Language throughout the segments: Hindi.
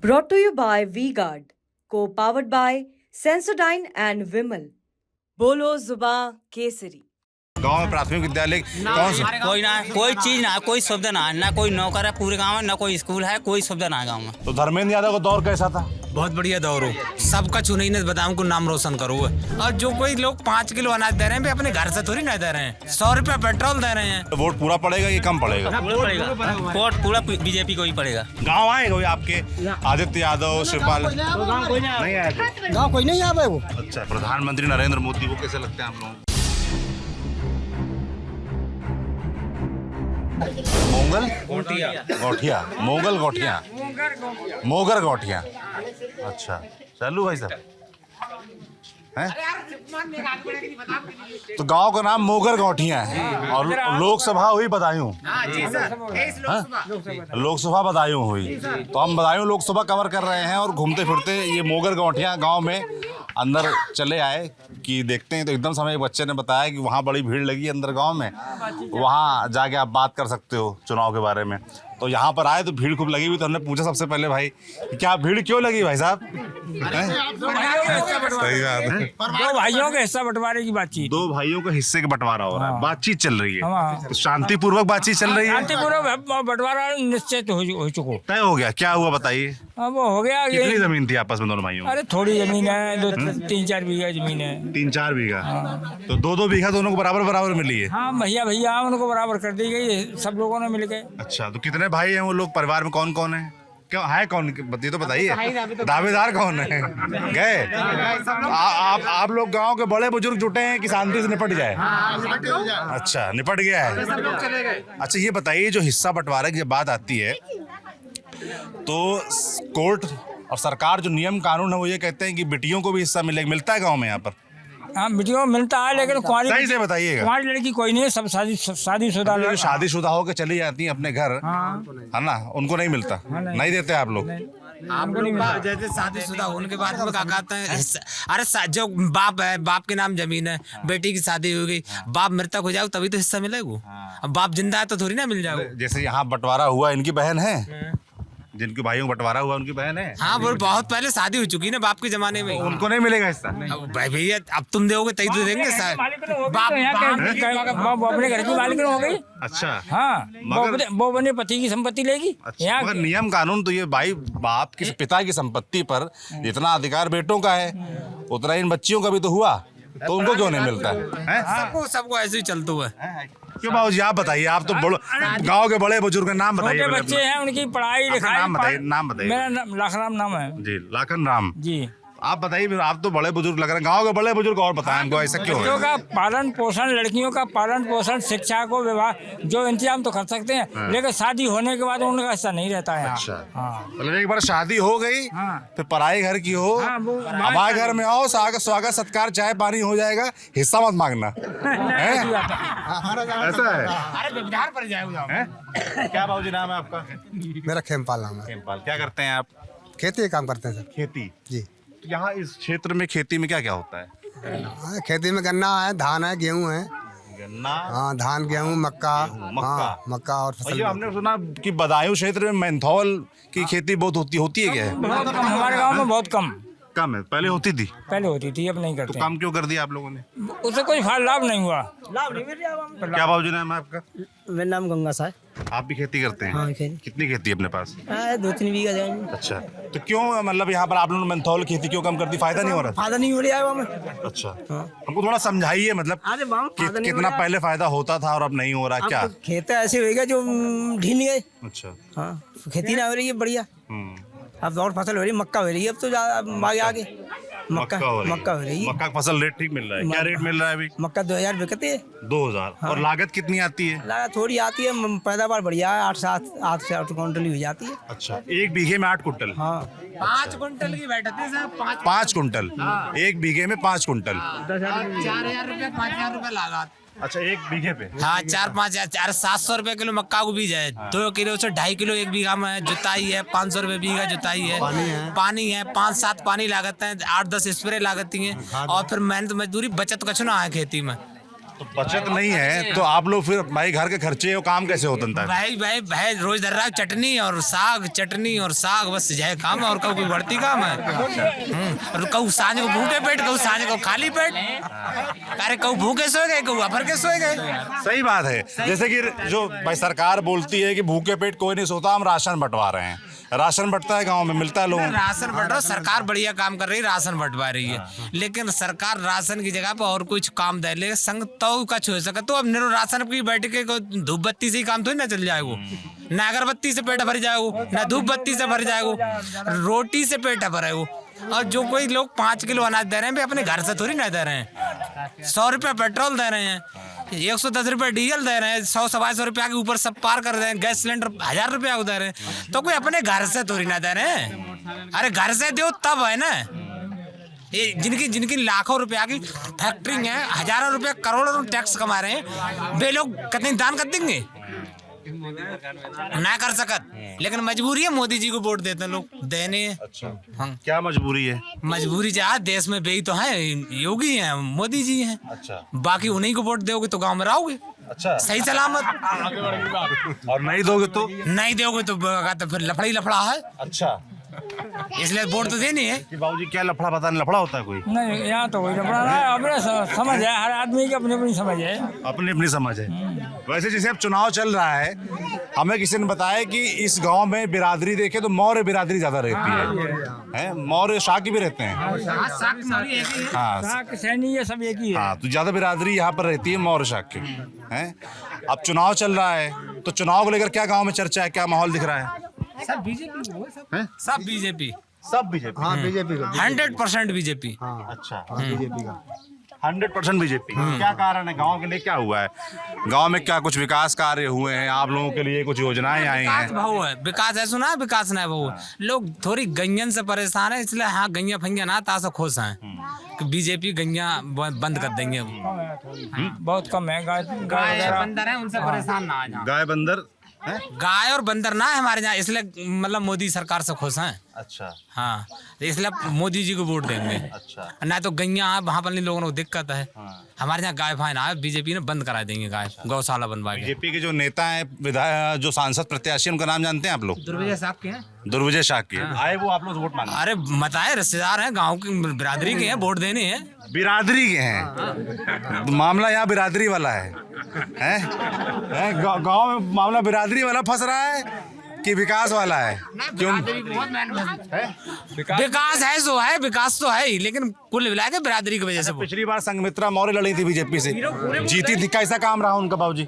Brought to you by V-Guard, co-powered by Sensodyne and Vimal. बोलो जुबा केसरी। गांव में प्राथमिक विद्यालय कौन सा? कोई ना, कोई चीज ना, कोई सुविधा ना कोई नौकर है पूरे गांव में, ना कोई स्कूल है, कोई सुविधा ना है गांव में। तो धर्मेंद्र यादव का दौर कैसा था? बहुत बढ़िया दौर हो, सबका चुनाई ने बताऊं को नाम रोशन करो। और जो कोई लोग 5 किलो अनाज दे रहे हैं अपने घर से थोड़ी ना दे रहे हैं, 100 रुपया पेट्रोल दे रहे हैं। तो वोट पूरा पड़ेगा ये कम पड़ेगा? वोट पूरा बीजेपी को ही पड़ेगा। गांव आए कोई आपके? आदित्य यादव, शिवपाल नहीं आए थे? गाँव कोई नहीं आवे वो। अच्छा, प्रधानमंत्री नरेंद्र मोदी वो कैसे लगते हैं आप लोगों को? मोंगल गौठिया, मोगल गौठिया, मोगर गौठिया। अच्छा, चलू भाई साहब हैं? तो गांव का नाम मोगर गौठिया है और लोकसभा हुई बदायूं। लोकसभा बदायूं हुई, तो हम बदायूं लोकसभा कवर कर रहे हैं और घूमते फिरते ये मोगर गौठिया गांव में अंदर चले आए कि देखते हैं। तो एकदम से हमें एक बच्चे ने बताया कि वहाँ बड़ी भीड़ लगी अंदर गांव में, वहाँ जाके आप बात कर सकते हो चुनाव के बारे में। तो यहाँ पर आए तो भीड़ खूब लगी हुई, तो हमने पूछा सबसे पहले भाई कि क्या भीड़ क्यों लगी भाई साहब? सही बात है। दो भाइयों के हिस्सा बंटवारे की बातचीत। दो भाइयों के हिस्से का बंटवारा हो रहा है, बातचीत चल रही है, तो शांतिपूर्वक बातचीत चल रही है। शांतिपूर्वक बंटवारा निश्चित हो चुको। तय हो गया, क्या हुआ बताइए? अब वो हो गया। कितनी जमीन थी आपस में दोनों भाइयों में? अरे थोड़ी जमीन है, 3-4 बीघा जमीन है। 3-4 बीघा, तो 2-2 बीघा दोनों को बराबर बराबर मिली है? हाँ भैया उनको बराबर कर दी गई, सब लोगों ने मिल के। अच्छा, तो कितने भाई हैं वो लोग? परिवार में कौन कौन है? क्यों है कौन? ये तो बताइए, दावेदार कौन है? गए आप लोग गांव के बड़े बुजुर्ग जुटे हैं कि शांति से निपट जाए? अच्छा, निपट गया है। अच्छा, ये बताइए, जो हिस्सा बंटवारे की जब बात आती है तो कोर्ट और सरकार जो नियम कानून है वो ये कहते हैं कि बेटियों को भी हिस्सा मिलेगा, मिलता है गांव में यहाँ पर? हाँ, बेटियों को मिलता है, लेकिन सही से बताइएगा। कुंवारी लड़की कोई नहीं है, सब शादीशुदा जो शादीशुदा होकर चली जाती हैं अपने घर, है ना, उनको नहीं मिलता? नहीं देते आप लोग? आपको नहीं मिलता। जैसे शादीशुदा होने के बाद में क्या कहते हैं, अरे जो बाप है, बाप के नाम जमीन है, बेटी की शादी हो गई, बाप मृतक हो जाओ तभी तो हिस्सा मिलेगा। अब बाप जिंदा है तो थोड़ी ना मिल जाओ। जैसे यहाँ बंटवारा हुआ, इनकी बहन है, जिनके भाइयों को बंटवारा हुआ उनकी बहन है? हाँ, वो बहुत पहले शादी हो चुकी है ना बाप के जमाने में। उनको नहीं मिलेगा हिस्सा? भाई भैया, अब तुम दोगे तभी तो देंगे सर। बाप अपने घर की मालिक हो गई। अच्छा, हाँ, वो अपने पति की संपत्ति लेगी। अच्छा, मगर नियम कानून तो ये भाई बाप की, पिता की संपत्ति पर जितना अधिकार बेटों का है उतना इन बच्चियों का भी तो हुआ, तो उनको क्यों नहीं मिलता है? सबको ऐसे ही चलता हुआ है। क्यों बाबू जी, आप बताइए, आप तो गांव के बड़े बुजुर्ग का नाम बताइए। छोटे बच्चे हैं, उनकी पढ़ाई लिखाई। नाम बताइए। मेरा लाखन नाम है जी, लाखन राम जी। आप बताइए, आप तो बड़े बुजुर्ग लग रहे हैं, गांव के बड़े बुजुर्ग, और बताएं हमको ऐसा क्यों है? लड़कियों का पालन पोषण, लड़कियों का पालन पोषण, शिक्षा को, विवाह जो इंतजाम तो कर सकते हैं, लेकिन शादी होने के बाद उनका हिस्सा नहीं रहता है। अच्छा, हाँ, मतलब एक बार शादी हो गई फिर पराई घर की हो, हमारे घर में आओ, स्वागत सत्कार चाय पानी हो जाएगा, हिस्सा मत मांगना है? ऐसा है? क्या बाबू जी नाम है आपका? मेरा खेमपाल नाम है। खेमपाल, क्या करते हैं आप? खेती का काम करते हैं सर। खेती जी। तो यहाँ इस क्षेत्र में खेती में क्या क्या होता है? हाँ, खेती में गन्ना है, धान है, गेहूं है। गन्ना, हाँ, धान, गेहूं, मक्का। मक्का। हाँ, मक्का और फसल। भैया, हमने सुना कि बदायूं क्षेत्र में मेंथोल की खेती बहुत होती है क्या है? बहुत कम, हमारे गांव में बहुत कम है, पहले होती थी? पहले होती थी, अब नहीं तो करते। कम क्यों कर दिया आप लोगों ने? उससे कोई लाभ नहीं हुआ। क्या बाबू जी नाम है आपका? मेरा नाम गंगा साहब। आप भी खेती करते हैं? हाँ, खेती। कितनी खेती है अपने पास? 2-3 बीघा जमीन। अच्छा, तो क्यों मतलब यहाँ पर आप लोगों ने मेंथोल खेती क्यों कम कर दी? फायदा नहीं हो रहा? फायदा नहीं हो रहा है वहाँ में। अच्छा, हमको थोड़ा समझाइए, मतलब कितना पहले फायदा होता था और अब नहीं हो रहा क्या? खेत ऐसे हो गया जो ढील गए। अच्छा, हाँ, खेती ना हो रही है बढ़िया। अब और फसल हो रही है, मक्का हो रही है, अब तो आगे मक्का हो रही है। मक्का का फसल रेट ठीक मिल रहा है? क्या रेट मिल रहा है अभी? मक्का 2000 बिकती है। 2000। और लागत कितनी आती है? लागत थोड़ी आती है, पैदावार बढ़िया है, 8 से 8 क्विंटल ही हो जाती है। अच्छा, 1 बीघे में 8 कुंटल? हाँ, 5 क्विंटल की बैठती है साहब। 5 कुंटल? 1 बीघे में 5 कुंटल? 4000 रुपया, 5000 रुपया लागत। अच्छा, 1 बीघे पे? हाँ, 4-5 हजार, 700 रुपए किलो मक्का को बीज है। 2 किलो से 2.5 किलो 1 बीघा में जुताई है, 500 रुपए बीघा जुताई है, पानी है 5-7 पानी लागत है, 8-10 स्प्रे लागत है, और फिर मेहनत मजदूरी बचत कछु ना है खेती में। तो बचत नहीं है तो आप लोग फिर भाई घर के खर्चे और काम कैसे होता है? भाई रोज दर्रा चटनी और साग बस यह काम है और कोई बढ़ती काम है। और कहूँ सांझ को भूखे पेट, कहूँ सांझ को खाली पेट। अरे कहूँ भूखे सोए गए, कहूँ अफर के सोए गए। सही बात है। जैसे कि जो भाई सरकार बोलती है कि भूखे पेट कोई नहीं सोता, हम राशन बंटवा रहे हैं, राशन बंटता है गांव में, मिलता है लोगों को। राशन बंट रहा, सरकार बढ़िया काम कर रही है, राशन बंटवा रही है। लेकिन सरकार राशन की जगह पर और कुछ काम दे ले संग तो का छो सके। तो अब निरो राशन की बैठ के धूप बत्ती से ही काम थोड़ी ना चल जाएगा, ना अगरबत्ती से पेट भर जाएगा, ना धूप बत्ती से भर जाएगा, रोटी से पेट भरेगा। और जो कोई लोग 5 किलो अनाज दे रहे हैं अपने घर से थोड़ी ना दे रहे हैं। 100 रुपया पेट्रोल दे रहे हैं, 110 रुपया डीजल दे रहे हैं, 100-125 रुपया के ऊपर सब पार कर रहे हैं। गैस सिलेंडर 1000 रुपया दे रहे हैं, तो कोई अपने घर से थोड़ी ना दे रहे हैं। अरे घर से दो तब है ना। ये जिनकी लाखों रुपया की फैक्ट्री है, हजारों रुपया करोड़ों टैक्स कमा रहे हैं, वे लोग कितने दान कर देंगे? ना कर सकत, लेकिन मजबूरी है, मोदी जी को वोट देते हैं लोग, देने। अच्छा, हाँ। क्या मजबूरी है? मजबूरी जो आज देश में बेई तो है, योगी हैं, मोदी जी हैं। अच्छा, बाकी उन्हीं को वोट दोगे तो गांव में रहोगे। अच्छा, सही सलामत। और नहीं दोगे तो? नहीं दोगे तो फिर लफड़ा ही लफड़ा है। अच्छा, इसलिए वोट तो देनी है। कि बाबूजी क्या लफड़ा पता नहीं, लफड़ा होता है कोई? नहीं, यहाँ तो कोई लफड़ा नहीं है, अपने समझ है, हर आदमी की अपनी अपनी समझ है। अपनी अपनी समझ है। वैसे जैसे अब चुनाव चल रहा है, हमें किसी ने बताया कि इस गांव में बिरादरी देखे तो मौर्य बिरादरी ज्यादा रहती है, मौर्य शाक्य भी रहते हैं। हाँ, शाक सैनी ये सब एक ही है। हाँ, तो ज्यादा बिरादरी यहाँ पर रहती है मौर्य शाक्य है। अब चुनाव चल रहा है, तो चुनाव को लेकर क्या गांव में चर्चा है, क्या माहौल दिख रहा है? सब बीजेपी, सब बीजेपी, सब बीजेपी। हाँ बीजेपी का। 100% बीजेपी। अच्छा, बीजेपी का 100% बीजेपी। क्या कारण है? गांव के लिए क्या हुआ है? गांव में क्या कुछ विकास कार्य हुए हैं? आप लोगों के लिए कुछ योजनाएं आई विकास हैं? भाव है, विकास है, सुना विकास नहीं भाव। लोग थोड़ी गंजन से परेशान है, इसलिए हाँ गंजा फंजा ना तासा खुश हैं कि बीजेपी गंजा बंद कर देंगे। बहुत कम है गाय बंदर है, उनसे परेशान ना आ जाओ। गाय बंदर है? गाय और बंदर ना है हमारे यहाँ, इसलिए मतलब मोदी सरकार से खुश हैं। अच्छा, हाँ, इसलिए मोदी जी को वोट देंगे। अच्छा, ना तो गैया है, वहाँ पर लोगों को दिक्कत है। हमारे यहाँ गाय फाइन आए, बीजेपी ने बंद करा देंगे, गाय गौशाला बनवा के। बीजेपी के जो नेता हैं, विधायक, जो सांसद प्रत्याशी, उनका नाम जानते हैं आप लोग? दुर्विजय साहब के हैं। दुर्विजय शाक्य आए, वो आप लोग वोट मांगे? अरे बताए, रिश्तेदार हैं, गाँव की बिरादरी के हैं, वोट देने हैं। बिरादरी के हैं, तो मामला यहाँ बिरादरी वाला है, गांव में मामला बिरादरी वाला फंस रहा है कि विकास वाला है? क्यों? विकास है जो है, विकास तो है ही, लेकिन कुल मिला के बिरादरी की वजह से। पिछली बार संघमित्रा मौर्य लड़ी थी बीजेपी से, जीती थी। कैसा काम रहा उनका बाबूजी?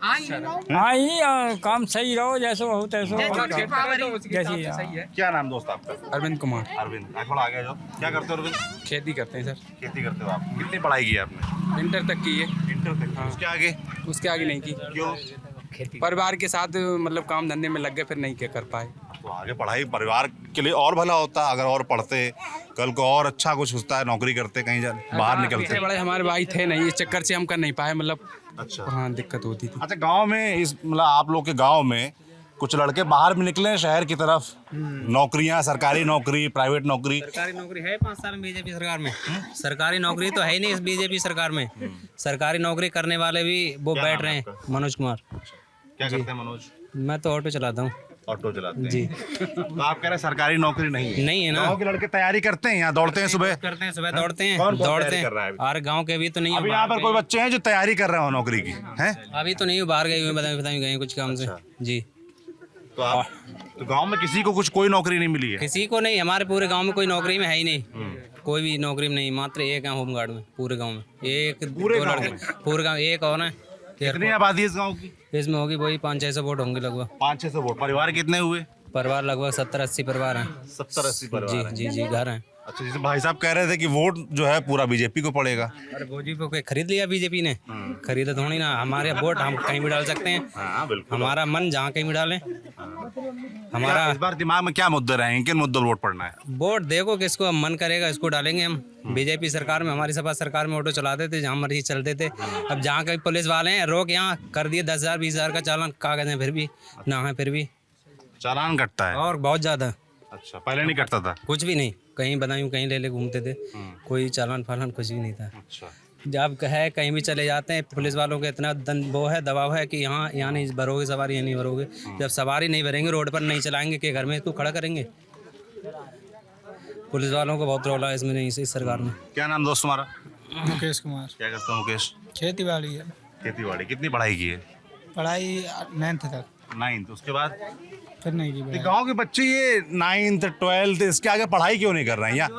हाँ, ही काम सही रहो, जैसे हो तैसे जैसी। क्या नाम दोस्त आपका? अरविंद कुमार। अरविंद, थोड़ा आगे जाओ। क्या करते हो अरविंद? खेती करते हैं सर। खेती करते हो आप? कितनी पढ़ाई की आपने? इंटर तक की है। इंटर तक। उसके आगे? उसके आगे नहीं की। क्यों? परिवार के साथ मतलब काम धंधे में लग गए, फिर नहीं क्या कर पाए। तो आगे पढ़ाई परिवार के लिए और भला होता, अगर और पढ़ते, कल को और अच्छा कुछ होता है, नौकरी करते, कहीं बाहर निकलते। इतने बड़े हमारे भाई थे नहीं, इस चक्कर से हम कर नहीं पाए, मतलब अच्छा, हाँ दिक्कत होती थी। अच्छा, गांव में इस मतलब आप लोग के गांव में कुछ लड़के बाहर भी निकले शहर की तरफ, नौकरियां, सरकारी नौकरी, प्राइवेट नौकरी? सरकारी नौकरी है 5 साल में बीजेपी सरकार में। सरकारी नौकरी तो है ही नहीं इस बीजेपी सरकार में। सरकारी नौकरी करने वाले भी वो बैठ रहे हैं। मनोज कुमार। क्या करते हैं मनोज? मैं तो ऑटो चलाता हूँ। ऑटो चलाते हैं जी। तो आप कह रहे हैं सरकारी नौकरी नहीं है? नहीं है ना। गांव के लड़के तैयारी करते हैं, यहाँ दौड़ते हैं सुबह? करते हैं, सुबह दौड़ते हैं, कौन दौड़ते तैयारी कर रहा है हैं। अभी? और गांव के भी तो नहीं अभी यहाँ पर कोई बच्चे हैं जो तैयारी कर रहे हो नौकरी की? हैं? अभी तो नहीं, बाहर गए हुए, बताए गए कुछ काम से। जी। तो आप तो गांव में किसी को कुछ कोई नौकरी नहीं मिली है? किसी को नहीं, हमारे पूरे गांव में कोई नौकरी में है ही नहीं। कोई भी नौकरी में नहीं, मात्र एक है होमगार्ड में पूरे गांव में। एक पूरे दो गांव लड़के, पूरे गांव एक और है। कितनी आबादी है इस गांव की? इसमें होगी वही 500-600 वोट होंगे लगभग। 500-600 वोट। परिवार कितने हुए? परिवार लगभग 70-80 परिवार हैं। 70-80 परिवार हैं। जी, घर हैं। अच्छा, जैसे भाई साहब कह रहे थे कि वोट जो है पूरा बीजेपी को पड़ेगा। अरे भोजी को खरीद लिया बीजेपी ने? खरीदा थोड़ी ना, हमारे वोट हम कहीं भी डाल सकते हैं। हाँ बिल्कुल, हमारा मन जहाँ कहीं भी डालें। हमारा इस बार दिमाग में क्या मुद्दे रहे हैं, किन मुद्दों पर वोट पड़ना है? वोट देखो किसको हम मन करेगा इसको डालेंगे हम। बीजेपी सरकार में, हमारी सपा सरकार में ऑटो चलाते थे, जहाँ मर्जी चलते थे। अब जहाँ कहीं पुलिस वाले हैं रोक, यहाँ कर दिए 10,000-20,000 का चालान, कागज है फिर भी ना है, फिर भी चालान कटता है? और बहुत ज़्यादा। अच्छा, पहले नहीं कटता था? कुछ भी नहीं, कहीं बताऊँ कहीं ले घूमते थे, कोई चालान फालान कुछ भी नहीं था। अच्छा, जब है कहीं भी चले जाते हैं पुलिस वालों के इतना वो है दबाव है कि यहाँ नहीं भरोगे सवारी, यहाँ नहीं भरोगे। जब सवारी नहीं भरेंगे रोड पर नहीं चलाएंगे कि घर में तू खड़ा करेंगे। पुलिस वालों को बहुत रौला है इसमें, नहीं इस सरकार में। क्या नाम दोस्त तुम्हारा? मुकेश कुमार। क्या करते हो मुकेश? खेती बाड़ी है। खेती बाड़ी। कितनी पढ़ाई की है? पढ़ाई 9th तक, 9th। उसके बाद फिर नहीं की। ये गांव के बच्चे ये 9th 12th इसके आगे पढ़ाई क्यों नहीं कर रहे हैं यार?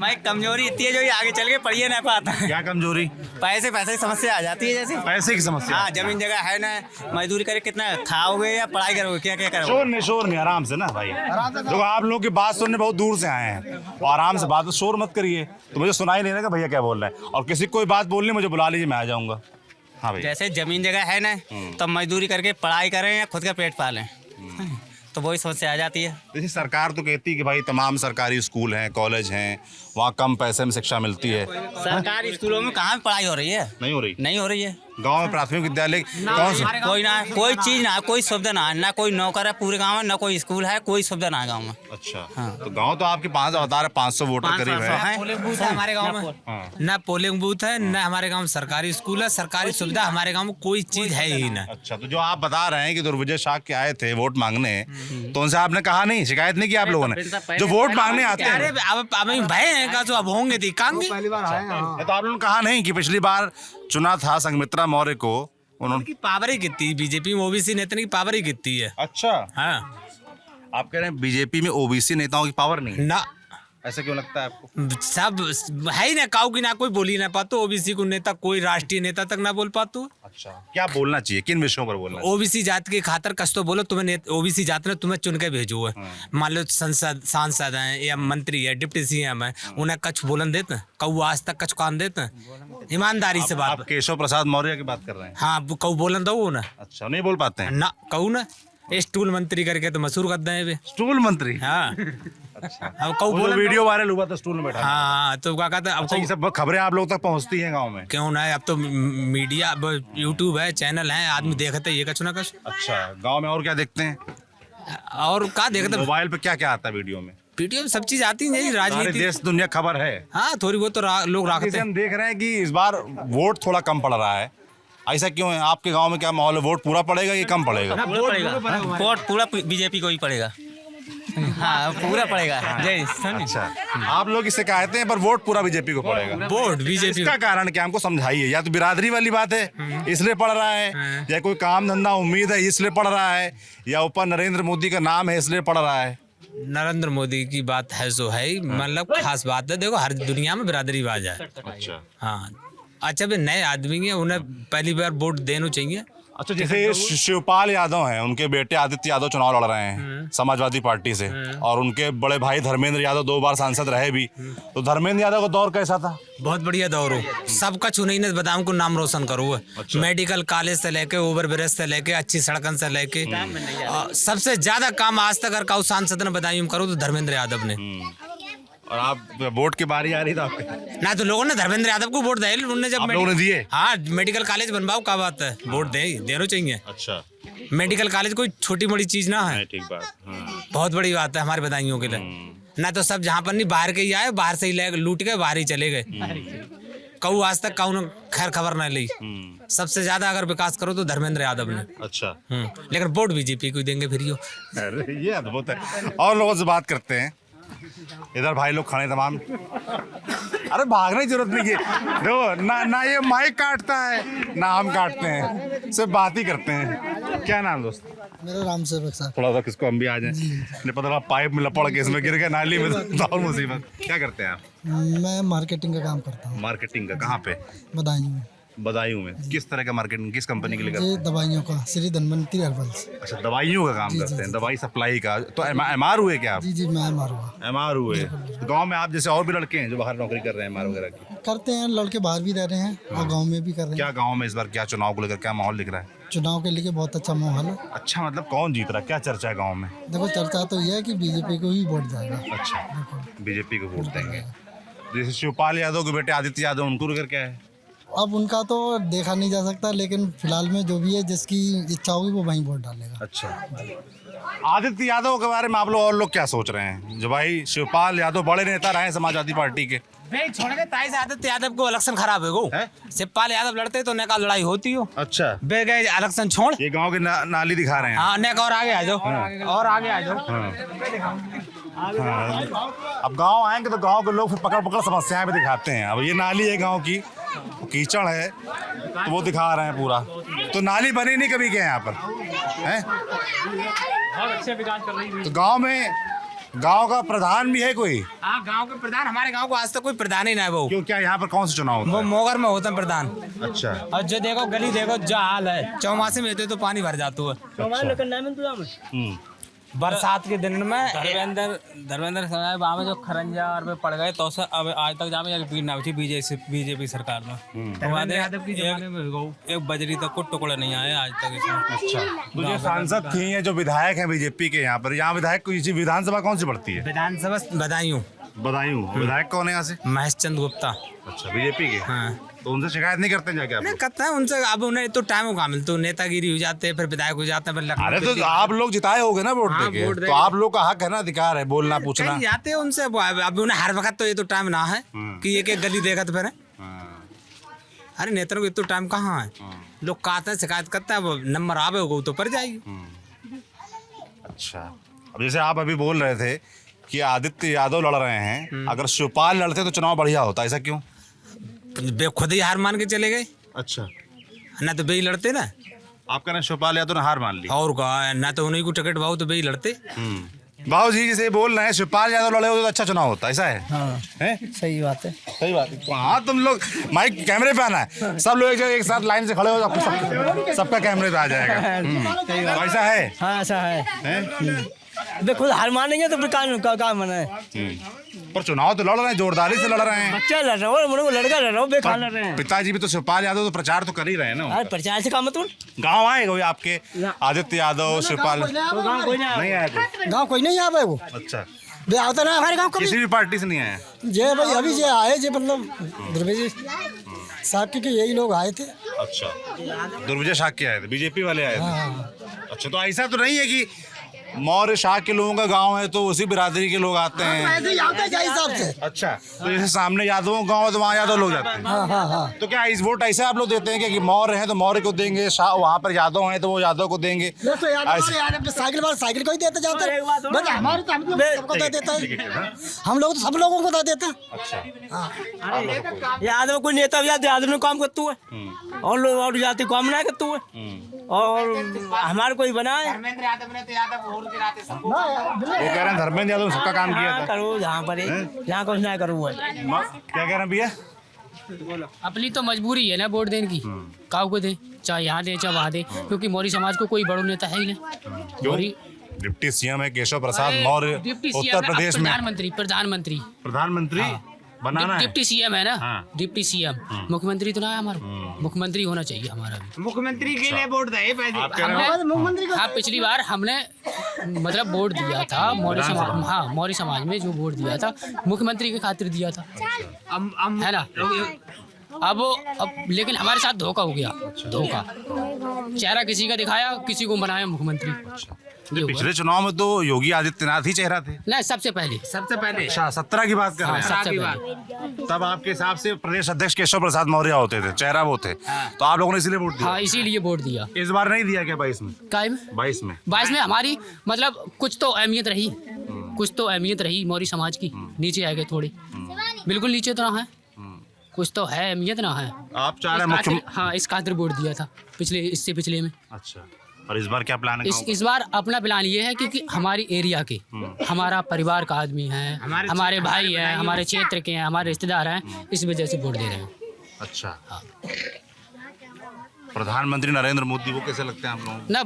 मैं कमजोरी इतनी है जो ये आगे चल के पढ़िए नहीं पाता। क्या कमजोरी? पैसे की समस्या आ जाती है जैसे। पैसे की समस्या? हाँ, जमीन जगह है ना, मजदूरी करे कितना खाओगे या पढ़ाई करोगे, क्या क्या करोगे? शोर नहीं, आराम से ना भाई। देखो आप लोगों की बात सुनने बहुत दूर से आए हैं और आराम से बात, शोर मत करिए। तो मुझे सुनाई नहीं देगा भैया क्या बोल रहे हैं। और किसी कोई बात बोलनी मुझे बुला लीजिए, मैं आ जाऊंगा। हाँ भाई। जैसे जमीन जगह है ना, तब मजदूरी करके पढ़ाई करें या खुद का पेट पालें, तो वही समस्या आ जाती है। जैसे सरकार तो कहती है कि भाई तमाम सरकारी स्कूल हैं, कॉलेज हैं, वहाँ कम पैसे में शिक्षा मिलती है। सरकारी स्कूलों में कहाँ पढ़ाई हो रही है? नहीं हो रही। नहीं हो रही है। गांव में प्राथमिक विद्यालय कौन सा? कोई चीज ना, कोई सुविधा ना कोई नौकर है पूरे गांव में, ना कोई स्कूल है, कोई सुविधा ना गांव में। अच्छा। हाँ। तो गांव तो आपके 500 वोटर करीब है। पोलिंग बूथ है हमारे गांव में, न पोलिंग बूथ है, न हमारे गांव में सरकारी स्कूल है, सरकारी सुविधा हमारे गांव में कोई चीज है ही ना। अच्छा, तो जो आप बता रहे हैं कि दुर्विजय शाह के आए थे वोट मांगने, तो उनसे आपने कहा नहीं, शिकायत नहीं की आप लोगों ने? जो वोट मांगने आते हैं। अरे अब भय है का, जो अब होंगे थी काम भी। पहली बार आए हैं। तो आप लोगों ने कहा नहीं कि पिछली बार चुना था संघमित्रा मौर्य को, उन्होंने? उनकी पावर ही कितनी, बीजेपी में ओबीसी नेता की पावर ही कितनी है। अच्छा। हाँ, आप कह रहे हैं बीजेपी में ओबीसी नेताओं की पावर नहीं है? ना ऐसा क्यों लगता है आपको? सब है ही ना, काऊ की ना कोई बोली ना पातो, ओबीसी को नेता कोई राष्ट्रीय नेता तक ना बोल पातो। अच्छा, क्या बोलना चाहिए, किन विषयों पर बोलना चाहिए? ओबीसी जात के खातर कस तो बोलो, तुम्हें ओबीसी जात ने तुम्हें चुन के भेजो है। मान लो सांसद हैं या मंत्री है, डिप्टी सीएम है, उन्हें कछ बोलन देते, कऊ आज तक कछ काम देते, ईमानदारी से बात। आप केशव प्रसाद मौर्य की बात कर रहे हैं? हाँ, कऊ बोलन दो ना। अच्छा, नहीं बोल पाते हैं ना, कहू ना स्टूल मंत्री करके तो मशहूर कर दे। स्टूल मंत्री? हाँ। अच्छा। अब कहू वो बोलन वीडियो वायरल हुआ था स्टूल में बैठा। हाँ, तो क्या कहते हैं, अब अच्छा, ये सब खबरें आप लोग तक पहुंचती हैं गांव में? क्यों ना, अब तो मीडिया, यूट्यूब है, चैनल है, आदमी देखते ये कछु ना कछ। अच्छा, गांव में और क्या देखते हैं? और क्या देखते, मोबाइल पे क्या क्या आता है वीडियो में? वीडियो में सब चीज आती है, सारे राजनीति, देश दुनिया खबर है। हाँ थोड़ी बहुत तो लोग रखते जैसे हैं। हम देख रहे हैं कि इस बार वोट थोड़ा कम पड़ रहा है, ऐसा क्यों है? आपके गांव में क्या माहौल है? वोट पूरा पड़ेगा कि कम पड़ेगा? वोट पूरा बीजेपी को ही पड़ेगा। हाँ, पूरा पड़ेगा। जय। अच्छा, आप लोग इससे कहते हैं पर वोट पूरा बीजेपी को पड़ेगा। वोट बीजेपी, इसका कारण क्या, हमको समझाइए। या तो बिरादरी वाली बात है इसलिए पड़ रहा है, या कोई काम धंधा उम्मीद है इसलिए पड़ रहा है, या ऊपर नरेंद्र मोदी का नाम है इसलिए पड़ रहा है? नरेंद्र मोदी की बात है जो है, मतलब खास बात है। देखो हर दुनिया में बिरादरीवाज है। अच्छा। हाँ, अच्छा भी नए आदमी हैं, उन्हें पहली बार वोट देना चाहिए। अच्छा, जैसे शिवपाल यादव हैं, उनके बेटे आदित्य यादव चुनाव लड़ रहे हैं समाजवादी पार्टी से, और उनके बड़े भाई धर्मेंद्र यादव 2 बार सांसद रहे भी। तो धर्मेंद्र यादव का दौर कैसा था? बहुत बढ़िया दौर हो, सबका चुनाई ने बताऊं को नाम रोशन करो। अच्छा। मेडिकल कॉलेज से लेके, ओवर ब्रिज से लेके, अच्छी सड़कन से लेके, सबसे ज्यादा काम आज तक अगर सांसद ने बताई करो तो धर्मेंद्र यादव ने। और आप वोट की बारी आ रही था आपके ना, तो लोगों ने धर्मेंद्र यादव को वोट दिए, उन्होंने जब आप लोगों ने दिए? हाँ, मेडिकल कॉलेज बनवाओ, क्या बात है, वोट देना चाहिए। अच्छा, मेडिकल कॉलेज कोई छोटी बड़ी चीज ना है, ठीक बात। बहुत बड़ी बात है हमारे बदायूं के लिए। ना तो सब जहाँ पर नहीं, बाहर के ही आए, बाहर से ही लूट के बाहर ही चले गए। कहूँ आज तक कहूँ खैर खबर न ली। सबसे ज्यादा अगर विकास करो तो धर्मेंद्र यादव ने। अच्छा। लेकिन वोट बीजेपी को देंगे फिर। अरे ये अद्भुत है। और लोगों से बात करते हैं, इधर भाई लोग खड़े तमाम। अरे भागने की जरूरत नहीं है, देखो ना ये माइक काटता है ना हम काटते हैं, सिर्फ बात ही करते हैं। क्या नाम दोस्त? मेरा राम सेवक साहब। थोड़ा सा किसको हम भी आ जाए, नहीं पता लगा पाइप में लपड़ के इसमें गिर गए नाली में, तो और मुसीबत। क्या करते हैं आप? मैं मार्केटिंग का काम करता हूँ। मार्केटिंग का? कहाँ पे? बदायूं में। बदायूं में? किस तरह का मार्केटिंग, किस कंपनी के लिए करते ये हैं? दवाइयों का, श्री धन्वंतरी हर्बल्स। अच्छा, दवाइयों का काम करते हैं, दवाई सप्लाई का। तो MR हुए क्या आप? जी मैं मारूंगा। MR हुए। तो गाँव में आप जैसे और भी लड़के हैं जो बाहर नौकरी कर रहे हैं MR वगैरह की? करते हैं, लड़के बाहर भी रह रहे हैं और गांव में भी कर रहे हैं। क्या गांव में इस बार क्या चुनाव को लेकर क्या माहौल दिख रहा है? चुनाव के लिए बहुत अच्छा माहौल है। अच्छा, मतलब कौन जीत रहा है, क्या चर्चा है गांव में? देखो चर्चा तो ये है कि बीजेपी को ही वोट जाएगा। अच्छा, बीजेपी को वोट देंगे। जैसे शिवपाल यादव के बेटे आदित्य यादव, उनको लेकर क्या है? अब उनका तो देखा नहीं जा सकता, लेकिन फिलहाल में जो भी है जिसकी इच्छा होगी वो वहीं वोट डालेगा। अच्छा, आदित्य यादव के बारे में आप लोग और लोग क्या सोच रहे हैं? जो भाई शिवपाल यादव बड़े नेता रहे समाजवादी पार्टी के। भाई छोड़ के ताई से आदित्य यादव को इलेक्शन खराब है गो। शिवपाल यादव लड़ते तो नेका लड़ाई होती हो। अच्छा, बे गए इलेक्शन छोड़। ये गांव की नाली दिखा रहे हैं। हाँ नेका और आगे आ जाओ, और आगे आ जाओ। हाँ। अब गांव आएंगे तो गांव के लोग फिर पकड़ पकड़ समस्याएं भी दिखाते हैं। अब ये नाली है गांव की, कीचड़ है तो वो दिखा रहे हैं पूरा। तो नाली बनी नहीं कभी के यहाँ पर है। तो गांव का प्रधान भी है कोई? हाँ गांव के प्रधान, हमारे गांव को आज तक कोई प्रधान ही ना है वो। क्यों, क्या यहाँ पर कौन सा चुनाव होता वो है? मोगर में होता है प्रधान। अच्छा, और जो देखो गली देखो जो हाल है, चौमासे में तो पानी भर जाता है। बरसात के दिन में धर्मेंद्र साहब वहाँ में जो खरंजा और में पड़ गए तो से अब आज तक जामे पीट ना थी बीजेपी सरकार में। तो बाद एक बजरी तक को टुकड़े नहीं आए आज तक इसमें। अच्छा, तो जो सांसद थी हैं, जो विधायक हैं बीजेपी के यहाँ विधायक कोई विधानसभा कौन सी पड़ती है? विधानसभा बदायूं। विधायक कौन है यहाँ से? महेश चंद गुप्ता। अच्छा, बीजेपी के। हाँ, तो उनसे शिकायत नहीं करते जाके आप? नहीं करते हैं उनसे। अब उन्हें तो टाइम कहाँ मिलता, तो नेतागिरी हो जाते हैं, फिर विधायक हो जाते हैं। अरे तो आप लोग जिताए होगे ना वोट देके, तो आप लोग का हक है ना, अधिकार है बोलना पूछना। जाते हैं उनसे। अब उन्हें हर वक्त तो ये तो टाइम ना है कि एक एक गली देखा तो फिर। अरे नेता को इतना टाइम कहाँ है? लोग कहते हैं, शिकायत करते हैं, अब नंबर आवे होगा तो पर जाएगी। अच्छा, अब जैसे आप अभी बोल रहे थे कि आदित्य यादव लड़ रहे हैं, अगर शिवपाल लड़ते तो चुनाव बढ़िया होता, ऐसा क्यों? बे खुद ही हार मान के चले गए अच्छा, ना तो बे लड़ते ना। आप कह रहे हैं शिवपाल यादव ने हार मान ली? और का ना तो उन्हीं को टिकट भाव तो बे लड़ते। भाव जी जैसे बोल रहे हैं शिवपाल यादव लड़े हो तो अच्छा चुनाव होता, ऐसा है? हाँ हैं? सही बात है। सही बात है। हाँ, तुम लोग माइक कैमरे पे आना है, सब लोग एक साथ लाइन से खड़े हो जाओ, सबका कैमरे पे आ जाएगा। तो ऐसा है? हाँ ऐसा है। खुद हार मानेंगे तो फिर काम मना है। पर चुनाव तो लड़ रहे हैं, जोरदारी से लड़ रहे हैं। बच्चा लड़ रहा हो, लड़का लड़ रहा हो, बेकार लड़ रहे हैं। पिताजी भी तो शिवपाल यादव तो प्रचार तो कर ही रहे हैं ना। प्रचार से काम मतलब गाँव आएगा कोई आपके आदित्य यादव शिवपाल? नहीं आया कोई? गाँव कोई नहीं आवे वो। अच्छा, बे आता ना हमारे गाँव किसी भी पार्टी से नहीं आया? जे भाई अभी जे आए जे मतलब दुर्वेजी साहब के यही लोग आए थे। अच्छा, दुर्विजय शाह के आए थे, बीजेपी वाले आए थे। अच्छा, तो ऐसा तो नहीं है कि मौर्य शाह के लोगों का गांव है तो उसी बिरादरी के लोग आते हैं? ऐसे ही आते हैं हिसाब से। अच्छा, तो जैसे सामने यादवों का गांव है तो वहाँ यादव लोग जाते हैं? हाँ। तो क्या इस वोट ऐसे आप लोग देते हैं कि मौर्य हैं तो मौर्य को देंगे, शाह वहाँ पर यादव हैं तो वो यादव को देंगे? साइकिल को ही देते जाते हैं, हमारे तो हम सबको दे देता है, हम लोग तो सब लोगों को दे देते हैं। अच्छा, यादव कोई नेता यादव ने काम करते हुए और लोग और जाति काम ना करते हुए और हमारे कोई बनाए। वो कह रहे हैं धर्मेंद्र यादव ने सबका काम किया था। करो जहाँ पर जहाँ कुछ ना करो। क्या कह रहे हैं भैया? अपनी तो मजबूरी है ना वोट देने की, काऊ को दे, चाहे यहाँ दे चाहे वहाँ दे, क्योंकि मौर्य समाज को कोई बड़ो नेता है ही नहीं। डिप्टी सीएम है केशव प्रसाद मौर्य उत्तर प्रदेश में। प्रधानमंत्री बनाना है। डिप्टी सीएम है ना, डिप्टी सीएम। मुख्यमंत्री तो ना है हमारा, मुख्यमंत्री होना चाहिए हमारा भी। मुख्यमंत्री के लिए वोट दे। हाँ, पिछली बार हमने मतलब वोट दिया था मौर्य समाज। हाँ, मौर्य समाज में जो वोट दिया था मुख्यमंत्री के खातिर दिया था, है ना। अब लेकिन हमारे साथ धोखा हो गया। धोखा, चेहरा किसी का दिखाया, किसी को बनाया मुख्यमंत्री। पिछले चुनाव में तो योगी आदित्यनाथ ही चेहरा थे ना, सबसे पहले। अच्छा, 17 की बात कर रहे हैं? सबसे पहले। तब आपके हिसाब से प्रदेश अध्यक्ष केशव प्रसाद मौर्य होते थे, चेहरा वो थे, तो आप लोगों ने इसीलिए वोट दिया? हाँ, इसीलिए वोट दिया। इस बार नहीं दिया क्या 22 में? 22 में हमारी मतलब कुछ तो अहमियत रही, कुछ तो अहमियत रही मौर्य समाज की। नीचे आ गए थोड़े, बिल्कुल नीचे तो ना है, कुछ तो है अहमियत ना है। आप चाह रहे हैं? हाँ, इस खातिर वोट दिया था इससे पिछले में। अच्छा, और इस बार क्या प्लान है? इस बार अपना प्लान ये है कि हमारी एरिया के, हमारा परिवार का आदमी है, हमारे भाई हैं, हमारे क्षेत्र के हैं, हमारे रिश्तेदार हैं, इस वजह से वोट दे रहे हैं। अच्छा, प्रधानमंत्री नरेंद्र मोदी वो कैसे लगते हैं आप लोगों को? ना,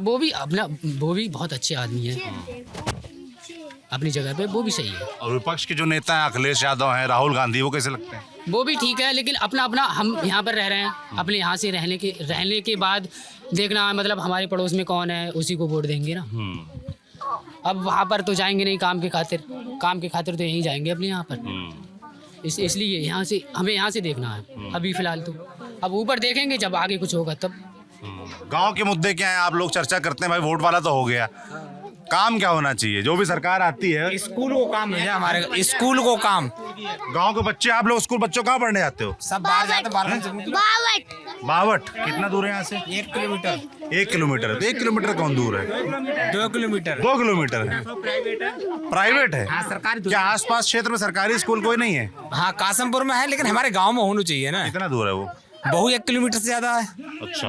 वो भी बहुत अच्छे आदमी हैं अपनी जगह पे, वो भी सही है। और विपक्ष के जो नेता हैं अखिलेश यादव हैं, राहुल गांधी, वो कैसे लगते हैं? वो भी ठीक है, लेकिन अपना हम यहाँ पर रह रहे हैं, अपने यहाँ से रहने के बाद देखना मतलब हमारे पड़ोस में कौन है उसी को वोट देंगे ना। अब वहाँ पर तो जाएंगे नहीं काम के खातिर तो यहीं जाएंगे अपने यहाँ पर। इसलिए यहाँ से हमें यहाँ से देखना है अभी फ़िलहाल तो। अब ऊपर देखेंगे जब आगे कुछ होगा तब। गांव के मुद्दे क्या हैं? आप लोग चर्चा करते हैं भाई, वोट वाला तो हो गया, काम क्या होना चाहिए? जो भी सरकार आती है, स्कूल को काम है हमारे, स्कूल को काम। गांव के बच्चे, आप लोग स्कूल बच्चों कहाँ पढ़ने जाते हो? सब बाहर जाते बावट। कितना दूर है यहाँ से? 1 किलोमीटर। 1 किलोमीटर। 1 किलोमीटर कौन दूर है? 2 किलोमीटर। 2 किलोमीटर है। प्राइवेट है? हाँ, सरकारी। क्या आसपास क्षेत्र में सरकारी स्कूल कोई नहीं है? हाँ, कासमपुर में है, लेकिन हमारे गांव में होना चाहिए ना। कितना दूर है वो? बहु 1 किलोमीटर से ज्यादा है। अच्छा,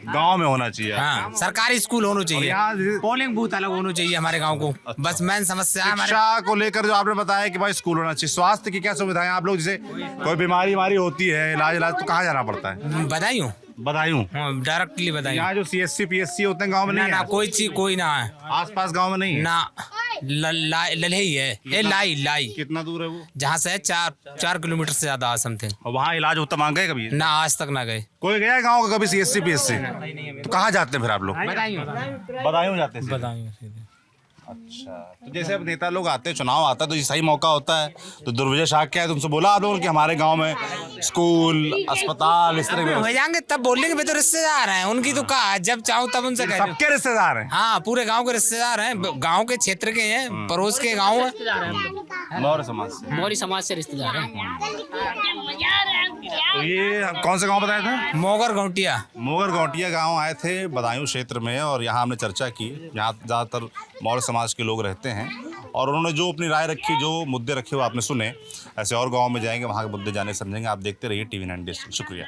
गांव में होना चाहिए। हाँ, सरकारी स्कूल होना चाहिए, पोलिंग बूथ अलग होना चाहिए हमारे गांव को। बस मेन समस्या है हमारे। शिक्षा को लेकर जो आपने बताया कि भाई स्कूल होना चाहिए, स्वास्थ्य की क्या सुविधाएं? आप लोग जैसे कोई बीमारी होती है, इलाज तो कहाँ जाना पड़ता है? बधाई बदायूं। डायरेक्टली बधाई। यहाँ जो CSC PSC होते हैं गांव में नहीं ना, है? कोई चीज कोई ना है आसपास गांव में नहीं है ना। ललही है ये, लाई। कितना दूर है वो? जहाँ से 4 किलोमीटर से ज्यादा समथिंग। और वहाँ इलाज होता मांग गए कभी? ना, आज तक ना गए। कोई गया गांव का कभी CSC PSC? तो कहाँ जाते हैं फिर आप लोग? बदायूं जाते हैं। अच्छा, तो जैसे अब नेता लोग आते हैं, चुनाव आता है तो ये सही मौका होता है, तो दुर्विजय शाह क्या है, तुमसे बोला आप लोगों ने कि हमारे गांव में स्कूल, अस्पताल इस तरह हो जाएंगे तब बोलेंगे, वे तो रिश्तेदार हैं उनकी, तो कहा जब चाहो तब उनसे कह। सबके रिश्तेदार हैं? हाँ, पूरे गांव के रिश्तेदार हैं, गांव के क्षेत्र के हैं, पड़ोस के गांव है। मौर्य समाज से। मौर्य समाज से रिश्तेदार हैं। तो ये कौन सा गांव बताया था? मोगर गौटिया गांव आए थे बदायूं क्षेत्र में, और यहाँ हमने चर्चा की। यहाँ ज़्यादातर मौर्य समाज के लोग रहते हैं, और उन्होंने जो अपनी राय रखी, जो मुद्दे रखे, वो आपने सुने। ऐसे और गांव में जाएंगे, वहाँ के मुद्दे जाने समझेंगे। आप देखते रहिए TV9 डिस्ट्रिक्ट। शुक्रिया।